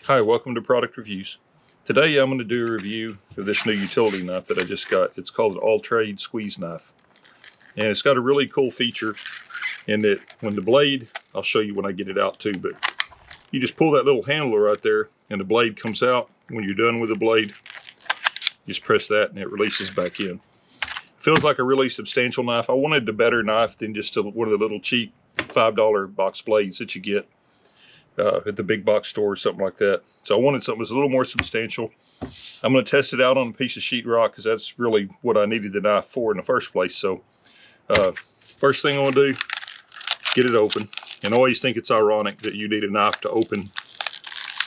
Hi, welcome to Product Reviews. Today I'm going to do a review of this new utility knife that I just got. It's called an Alltrade squeeze knife. And it's got a really cool feature in that when the blade, I'll show you when I get it out too, but you just pull that little handle right there and the blade comes out. When you're done with the blade, you just press that and it releases back in. Feels like a really substantial knife. I wanted a better knife than just one of the little cheap $5 box blades that you get at the big box store or something like that. So I wanted something that was a little more substantial. I'm going to test it out on a piece of sheetrock because that's really what I needed the knife for in the first place. So first thing I want to do, get it open. And I always think it's ironic that you need a knife to open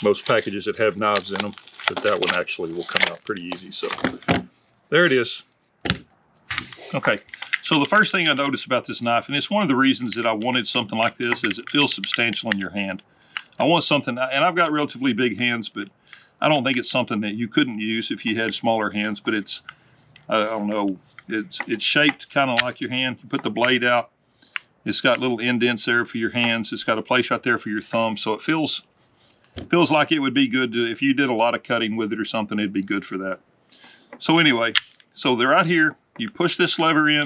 most packages that have knives in them, but that one actually will come out pretty easy. So there it is. Okay, so the first thing I noticed about this knife, and it's one of the reasons that I wanted something like this, is it feels substantial in your hand. I want something, and I've got relatively big hands, but I don't think it's something that you couldn't use if you had smaller hands. But it's, I don't know, it's shaped kind of like your hand. You put the blade out, it's got little indents there for your hands. It's got a place right there for your thumb, so it feels like it would be good to, if you did a lot of cutting with it or something, it'd be good for that. So anyway, so they're right here. You push this lever in,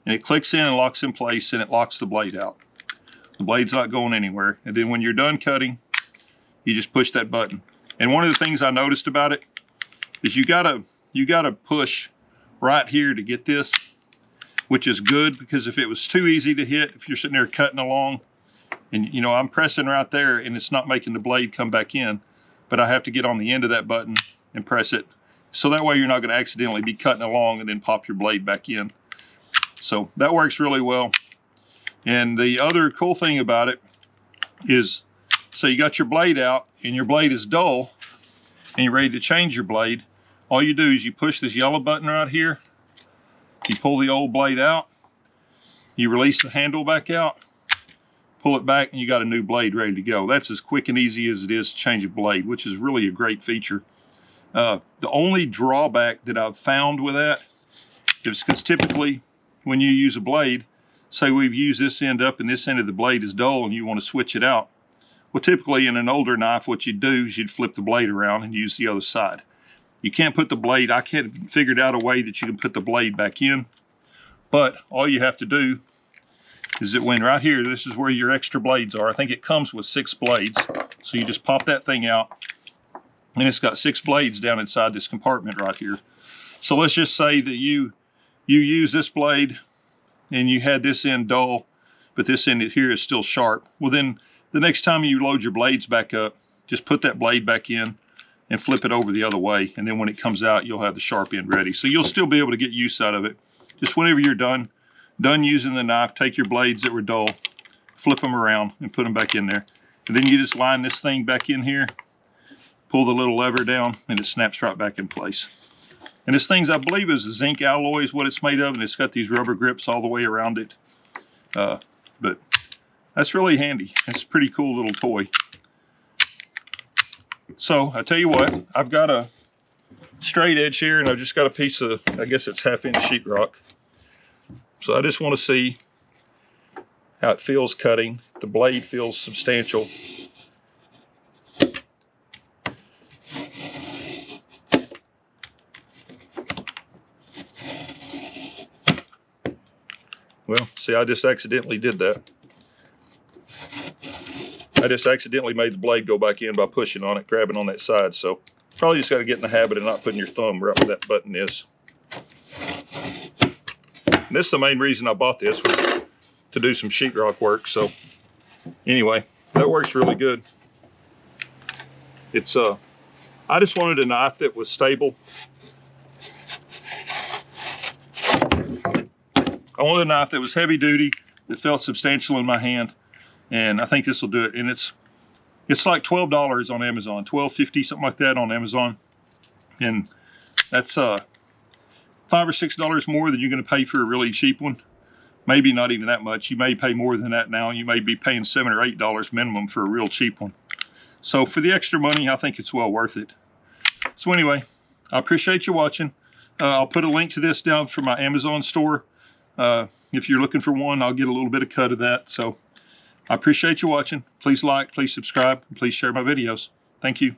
and it clicks in and locks in place, and it locks the blade out. The blade's not going anywhere. And then when you're done cutting, you just push that button. And one of the things I noticed about it is you gotta push right here to get this, which is good, because if it was too easy to hit, if you're sitting there cutting along, and you know, I'm pressing right there and it's not making the blade come back in, but I have to get on the end of that button and press it. So that way you're not gonna accidentally be cutting along and then pop your blade back in. So that works really well. And the other cool thing about it is, so you got your blade out and your blade is dull and you're ready to change your blade. All you do is you push this yellow button right here, you pull the old blade out, you release the handle back out, pull it back, and you got a new blade ready to go. That's as quick and easy as it is to change a blade, which is really a great feature. The only drawback that I've found with that is because typically when you use a blade, say we've used this end up and this end of the blade is dull and you want to switch it out. Well, typically in an older knife, what you'd do is you'd flip the blade around and use the other side. You can't put the blade, I can't figured out a way that you can put the blade back in, but all you have to do is that when right here, this is where your extra blades are. I think it comes with 6 blades. So you just pop that thing out and it's got 6 blades down inside this compartment right here. So let's just say that you use this blade and you had this end dull, but this end here is still sharp. Well, then the next time you load your blades back up, just put that blade back in and flip it over the other way. And then when it comes out, you'll have the sharp end ready. So you'll still be able to get use out of it. Just whenever you're done using the knife, take your blades that were dull, flip them around and put them back in there. And then you just line this thing back in here, pull the little lever down, and it snaps right back in place. And this thing's, I believe, is a zinc alloy is what it's made of, and it's got these rubber grips all the way around it. But that's really handy. It's a pretty cool little toy. So I tell you what, I've got a straight edge here, and I've just got a piece of, I guess it's 1/2 inch sheetrock. So I just want to see how it feels cutting. The blade feels substantial. Well, see, I just accidentally did that. I just accidentally made the blade go back in by pushing on it, grabbing on that side. So probably just got to get in the habit of not putting your thumb right where that button is. And this is the main reason I bought this, was to do some sheetrock work. So anyway, that works really good. It's I just wanted a knife that was stable. I wanted a knife that was heavy duty, that felt substantial in my hand, and I think this will do it. And it's like $12 on Amazon, $12.50, something like that on Amazon. And that's $5 or $6 more than you're going to pay for a really cheap one. Maybe not even that much. You may pay more than that now. You may be paying $7 or $8 minimum for a real cheap one. So for the extra money, I think it's well worth it. So anyway, I appreciate you watching. I'll put a link to this down for my Amazon store. If you're looking for one, I'll get a little bit of cut of that. So I appreciate you watching. Please like, please subscribe, and please share my videos. Thank you.